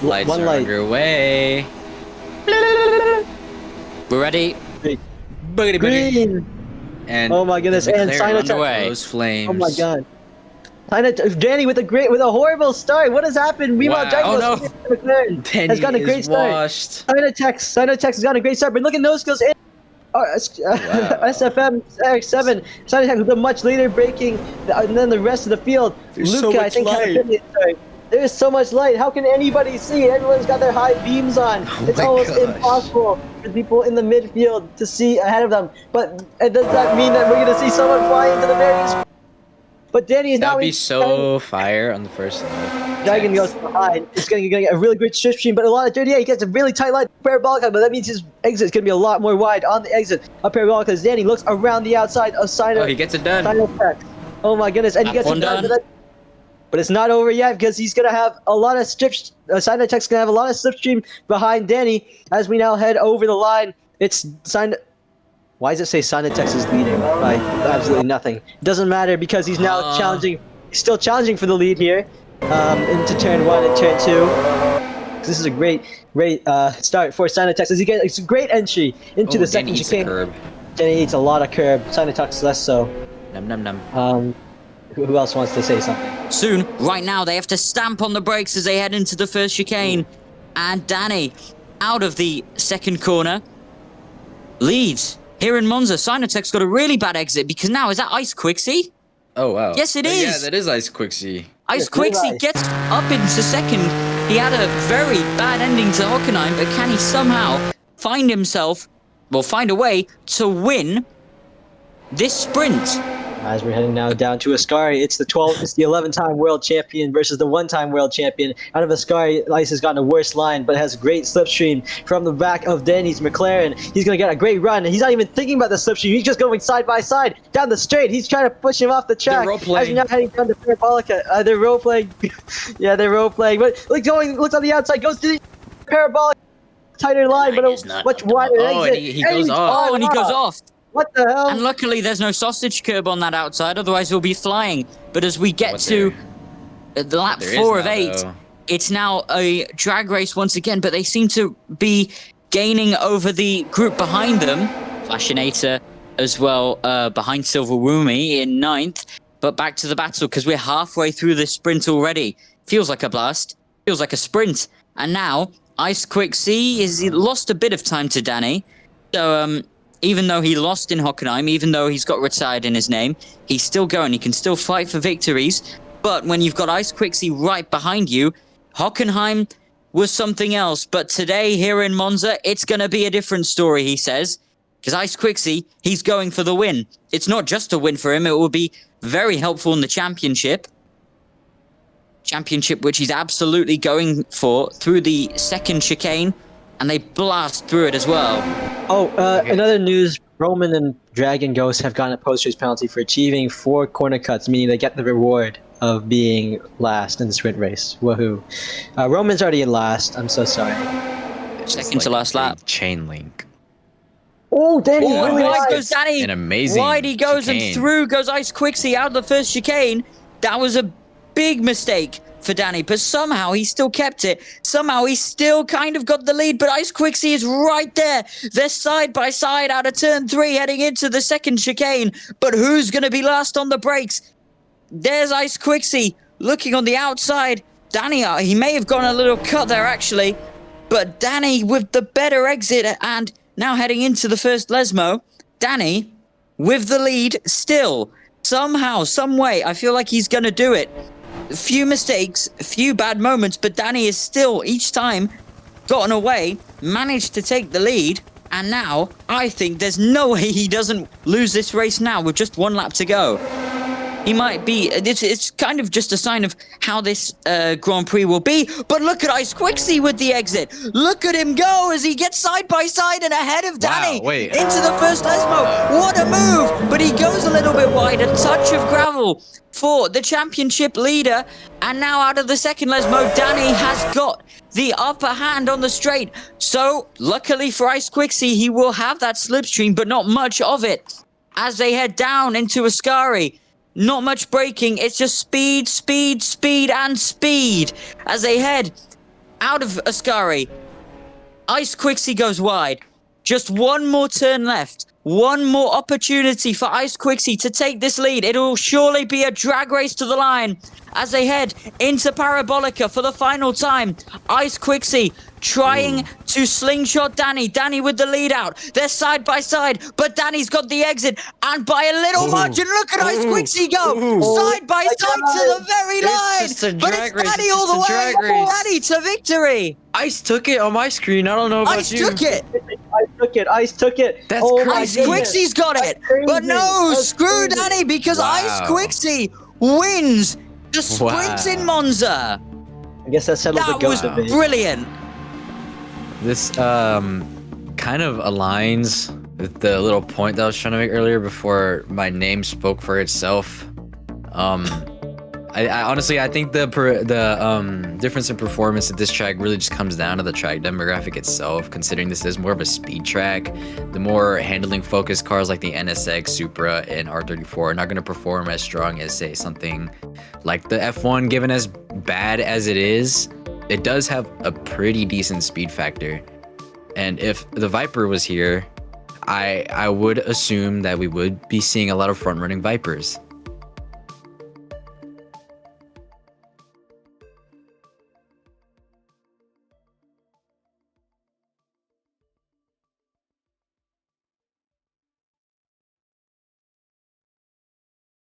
Lights One are light. underway. We're ready. Boogity boogity. Green. And Oh my goodness. the And McLaren Sino underway. those flames. Oh my god. Danny with a horrible start. What has happened? Meanwhile, Wow. Jaguar Oh, no. McLaren Danny has gotten a great is start. washed. Sinotex has gotten a great start, but look at no skills in SFM X7. Sinotex with a much later braking, and then the rest of the field. There's Luca, so much I think, had a light. brilliant start. There is so much light. How can anybody see? Everyone's got their high beams on. Oh It's my almost gosh. impossible for people in the midfield to see ahead of them. But does that mean that we're going to see someone fly into the various? But Danny is That now would be so fire on the first lap. Dragon goes behind. It's going to get a really great strip stream, but a lot of 38. He gets a really tight line parabolic, but that means his exit is going to be a lot more wide on the exit of parabolic as Danny looks around the outside of Sino. Oh, he gets it done. Sinotex. Oh my goodness, and he Lap gets one it done. done. But it's not over yet because he's going to have a lot of Sinotex going to have a lot of slipstream behind Danny as we now head over the line. It's Why does it say Sinotex is leading by absolutely nothing? It doesn't matter because he's now challenging. He's still challenging for the lead here into turn 1 and turn 2. This is a great start for Sinotex as he gets it's a great entry into the second Danny eats a chicane. curb. Danny eats a lot of curb. Sinotex less so. Num num num. Who else wants to say something? Soon, right now, they have to stamp on the brakes as they head into the first chicane. And Danny, out of the second corner, leads here in Monza. Sinotex got a really bad exit because now, is that Ice Quixie? Oh wow. Yes, it Oh, is. Yeah, that is Ice Quixie. Ice Yes, Quixie Levi. gets up into second. He had a very bad ending to Hockenheim, but can he somehow find a way to win this sprint? As we're heading now down to Ascari, it's the 11-time world champion versus the 1-time world champion. Out of Ascari, Ice has gotten a worse line, but has a great slipstream from the back of Danny's McLaren. He's going to get a great run, and he's not even thinking about the slipstream. He's just going side by side down the straight. He's trying to push him off the track. They're role-playing. As we're now heading down to Parabolica. They're role playing. Yeah, they're role playing. But looks on the outside, goes to the Parabolic, tighter line, but a much wider Oh, exit. and he goes off. Oh, and he goes off. What the hell? And luckily, there's no sausage curb on that outside, otherwise he'll be flying. But as we get to the lap There is 4 of now, 8, though. it's now a drag race once again, but they seem to be gaining over the group behind them. Flashinator as well behind Silver Woomy in 9th. But back to the battle, because we're halfway through this sprint already. Feels like a blast. Feels like a sprint. And now, Ice Quixie has lost a bit of time to Danny. So, even though he lost in Hockenheim, even though he's got retired in his name, he's still going. He can still fight for victories. But when you've got Ice Quixie right behind you, Hockenheim was something else. But today, here in Monza, it's going to be a different story, he says. Because Ice Quixie, he's going for the win. It's not just a win for him. It will be very helpful in the championship. Championship, which he's absolutely going for through the second chicane. And they blast through it as well. Oh, another news, Roman and Dragon Ghost have gotten a post-race penalty for achieving 4 corner cuts, meaning they get the reward of being last in the sprint race. Woohoo. Roman's already in last. I'm so sorry. Second to last lap. Chain link. Oh, Danny! Oh, really wide wide. goes Danny. An amazing Wide he goes chicane. and through goes Ice Quixie out of the first chicane. That was a big mistake for Danny, but somehow he still kept it. Somehow he still kind of got the lead, but Ice Quixie is right there. They're side by side out of turn 3 heading into the second chicane. But who's going to be last on the brakes? There's Ice Quixie looking on the outside. Danny, he may have gone a little cut there actually, but Danny with the better exit and now heading into the first Lesmo. Danny with the lead still. Somehow, some way, I feel like he's going to do it. A few mistakes, a few bad moments, but Danny is still, each time, gotten away, managed to take the lead, and now, I think there's no way he doesn't lose this race now with just 1 lap to go. He might be, it's kind of just a sign of how this Grand Prix will be, but look at Ice Quixie with the exit. Look at him go as he gets side by side and ahead of Danny wait. into the first Lesmo. What a move, but he goes a little bit wide, a touch of gravel for the championship leader, and now out of the second Lesmo, Danny has got the upper hand on the straight. So, luckily for Ice Quixie, he will have that slipstream, but not much of it. As they head down into Ascari, not much braking, it's just speed, speed, speed, and speed as they head out of Ascari. Ice Quixie goes wide. Just one more turn left. One more opportunity for Ice Quixie to take this lead. It will surely be a drag race to the line as they head into Parabolica for the final time. Ice Quixie trying to slingshot Danny. Danny with the lead out. They're side by side, but Danny's got the exit. And by a little margin, look at Ice Quixie go side by side to the very line. Just a But drag it's race. Danny It's all the just a way. drag race. Danny to victory. Ice took it on my screen. I don't know about Ice you. took it. Ice took it. That's oh my Ice goodness. Quixie's got it. That's But no, crazy. screw That's crazy. Danny because Ice Wow. Quixie wins the sprint in Monza. I guess that settles the That goat was debate. brilliant. This kind of aligns with the little point that I was trying to make earlier before my name spoke for itself. I honestly, I think the difference in performance at this track really just comes down to the track demographic itself, considering this is more of a speed track. The more handling focused cars like the NSX, Supra, and R34 are not going to perform as strong as, say, something like the F1. Given as bad as it is, it does have a pretty decent speed factor. And if the Viper was here, I would assume that we would be seeing a lot of front-running Vipers.